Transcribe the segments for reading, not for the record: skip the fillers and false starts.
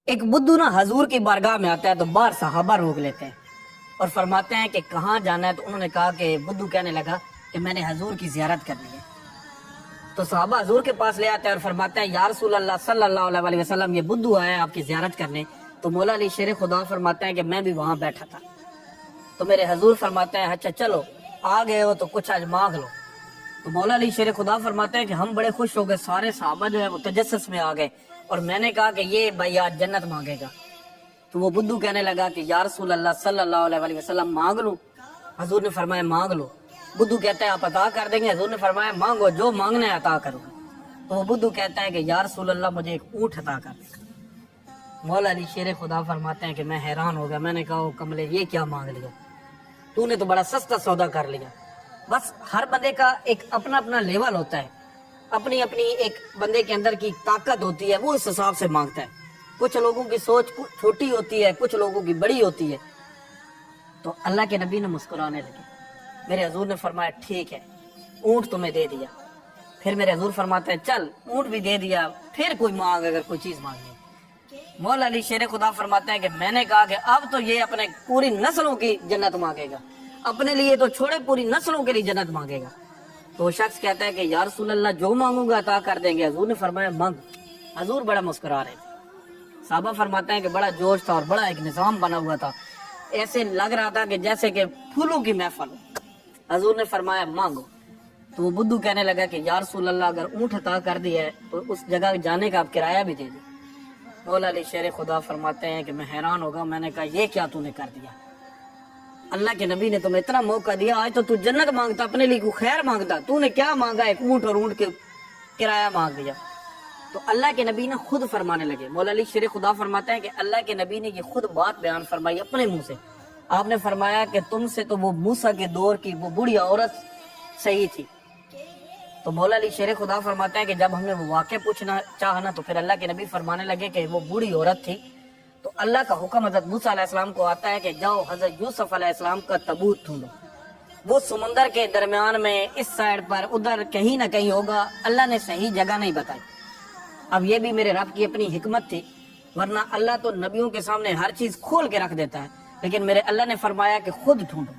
ایک بدو نا حضور کی بارگاہ میں آتا ہے تو باہر صحابہ روک لیتے ہیں اور فرماتے ہیں کہ کہاں جانا ہے. تو انہوں نے کہا کہ بدو کہنے لگا کہ میں نے حضور کی زیارت کرنی ہے. تو صحابہ حضور کے پاس لے آتے ہیں اور فرماتے ہیں یا رسول اللہ صلی اللہ علیہ وسلم یہ بدو آیا ہے آپ کی زیارت کرنے. تو مولا علی شیر خدا فرماتے ہیں کہ میں بھی وہاں بیٹھا تھا. تو میرے حضور فرماتے ہیں اچھا چلو آ گئے ہو تو کچھ آج مانگ لو. تو مولا علی شیر خدا فرماتے ہیں کہ ہم بڑے خوش ہو گئے, سارے صحابہ جو ہے وہ تجسس میں آ گئے اور میں نے کہا کہ یہ بھائی آج جنت مانگے گا. تو وہ بدو کہنے لگا کہ یا رسول اللہ صلی اللہ علیہ وسلم مانگ لوں. حضور نے فرمایا مانگ لو. بدو کہتا ہے آپ عطا کر دیں گے؟ حضور نے فرمایا مانگو, جو مانگنا ہے عطا کروں. تو وہ بدو کہتا ہے کہ یا رسول اللہ مجھے ایک اونٹ عطا کر دیں. مولا علی شیر خدا فرماتے ہیں کہ میں حیران ہو گیا. میں نے کہا او کملے یہ کیا مانگ لیا, تو نے تو بڑا سستا سودا کر لیا. بس ہر بندے کا ایک اپنا اپنا لیول ہوتا ہے, اپنی اپنی ایک بندے کے اندر کی طاقت ہوتی ہے, وہ اس حساب سے مانگتا ہے. کچھ لوگوں کی سوچ چھوٹی ہوتی ہے, کچھ لوگوں کی بڑی ہوتی ہے. تو اللہ کے نبی نے مسکرانے لگے. میرے حضور نے فرمایا ٹھیک ہے اونٹ تمہیں دے دیا. پھر میرے حضور فرماتے ہیں چل اونٹ بھی دے دیا, پھر کوئی مانگ اگر کوئی چیز مانگی. مولا علی شیر خدا فرماتے ہیں کہ میں نے کہا کہ اب تو یہ اپنے پوری نسلوں کی جنت مانگے گا, اپنے لیے تو چھوڑے پوری نسلوں کے لیے جنت مانگے گا. تو وہ شخص کہتا ہے کہ یا رسول اللہ جو مانگوں گا عطا کر دیں گے. حضور نے فرمایا مانگ. حضور بڑا مسکرا رہے تھے. صحابہ فرماتے ہیں کہ بڑا جوش تھا اور بڑا ایک نظام بنا ہوا تھا, ایسے لگ رہا تھا کہ جیسے کہ پھولوں کی محفل ہو. حضور نے فرمایا مانگو. تو وہ بدو کہنے لگا کہ یا رسول اللہ اگر اونٹ عطا کر دیا ہے تو اس جگہ جانے کا آپ کرایہ بھی دے دیں. مولا علی شیر خدا فرماتے ہیں کہ میں حیران ہوگا. میں نے کہا یہ کیا تو نے کر دیا, اللہ کے نبی نے تمہیں اتنا موقع دیا, آج تو جنت مانگتا, اپنے لیے کوئی خیر مانگتا, تو نے کیا مانگا, ایک اونٹ اور اونٹ کے کرایہ مانگ دیا. تو اللہ کے نبی نے خود فرمانے لگے. مولا علی شیر خدا فرماتے ہیں کہ اللہ کے نبی نے یہ خود بات بیان فرمائی اپنے منہ سے. آپ نے فرمایا کہ تم سے تو وہ موسیٰ کے دور کی وہ بوڑھی عورت صحیح تھی. تو مولا علی شیر خدا فرماتے ہیں کہ جب ہم نے وہ واقعہ پوچھنا چاہا نا تو پھر اللہ کے نبی فرمانے لگے کہ وہ بوڑھی عورت تھی. تو اللہ کا حکم حضرت موسیٰ علیہ السلام کو آتا ہے کہ جاؤ حضرت یوسف علیہ السلام کا تابوت ڈھونڈو. وہ سمندر کے درمیان میں اس سائڈ پر ادھر کہیں نہ کہیں ہوگا. اللہ نے صحیح جگہ نہیں بتائی. اب یہ بھی میرے رب کی اپنی حکمت تھی, ورنہ اللہ تو نبیوں کے سامنے ہر چیز کھول کے رکھ دیتا ہے, لیکن میرے اللہ نے فرمایا کہ خود ڈھونڈو.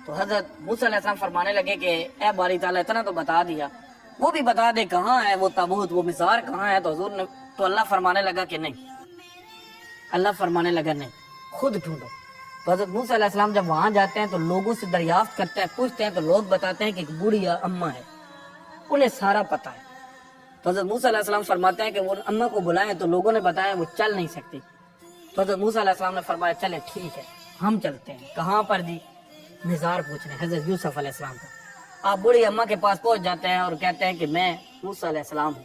تو حضرت موسیٰ علیہ السلام فرمانے لگے کہ اے باری تعالیٰ اتنا تو بتا دیا, وہ بھی بتا دے کہاں ہے وہ تابوت, وہ مزار کہاں ہے. تو حضور نے تو اللہ فرمانے لگا کہ نہیں, اللہ فرمانے لگا نہیں خود ڈھونڈو. تو حضرت موسیٰ علیہ السلام جب وہاں جاتے ہیں تو لوگوں سے دریافت کرتے ہیں, پوچھتے ہیں, تو لوگ بتاتے ہیں کہ ایک بوڑھی اماں ہے, انہیں سارا پتہ ہے. تو حضرت موسیٰ علیہ السلام فرماتے ہیں کہ وہ اماں کو بلائیں, تو لوگوں نے بتایا وہ چل نہیں سکتی. تو حضرت موسیٰ علیہ السلام نے فرمایا چلے ٹھیک ہے ہم چلتے ہیں. کہاں پر جی؟ مزار پوچھنے حضرت یوسف علیہ السلام کا. آپ بوڑھی اماں کے پاس پہنچ جاتے ہیں اور کہتے ہیں کہ میں موسیٰ علیہ السلام ہوں,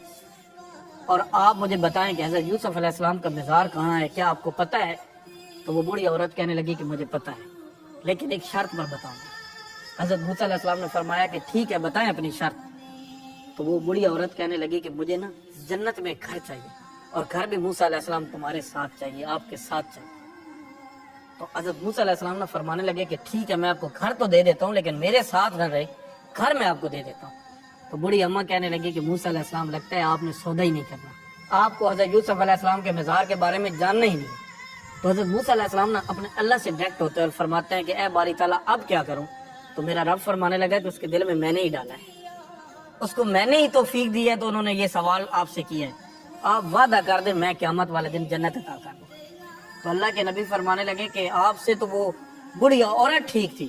اور آپ مجھے بتائیں کہ حضرت یوسف علیہ السلام کا مزار کہاں ہے, کیا آپ کو پتہ ہے؟ تو وہ بوڑھی عورت کہنے لگی کہ مجھے پتہ ہے, لیکن ایک شرط پر بتاؤں گی. حضرت موسیٰ علیہ السلام نے فرمایا کہ ٹھیک ہے بتائیں اپنی شرط. تو وہ بوڑھی عورت کہنے لگی کہ مجھے نا جنت میں گھر چاہیے, اور گھر بھی موسیٰ علیہ السلام تمہارے ساتھ چاہیے, آپ کے ساتھ چاہیے. تو حضرت موسیٰ علیہ السلام نے فرمانے لگے کہ ٹھیک ہے میں آپ کو گھر تو دے دیتا ہوں, لیکن میرے ساتھ نہ رہے, گھر میں آپ کو دے دیتا ہوں. تو بوڑھی اماں کہنے لگی کہ موسیٰ علیہ السلام لگتا ہے آپ نے سودا ہی نہیں کرنا, آپ کو حضرت یوسف علیہ السلام کے مزار کے بارے میں جاننا ہی نہیں. تو حضرت موسیٰ علیہ السلام نا اپنے اللہ سے ڈائریکٹ ہوتے ہیں اور فرماتے ہیں کہ اے باری تعالیٰ اب کیا کروں؟ تو میرا رب فرمانے لگا کہ اس کے دل میں نے ہی ڈالا ہے, اس کو میں نے ہی توفیق دی ہے, تو انہوں نے یہ سوال آپ سے کیا ہے, آپ وعدہ کر دیں میں قیامت والے دن جنت عطا کر دوں. تو اللہ کے نبی فرمانے لگے کہ آپ سے تو وہ بڑی عورت ٹھیک تھی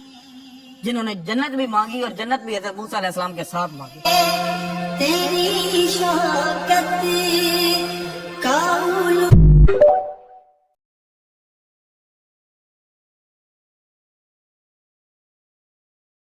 جنہوں نے جنت بھی مانگی اور جنت بھی حضرت موسیٰ علیہ السلام کے ساتھ مانگی. تیری شوکت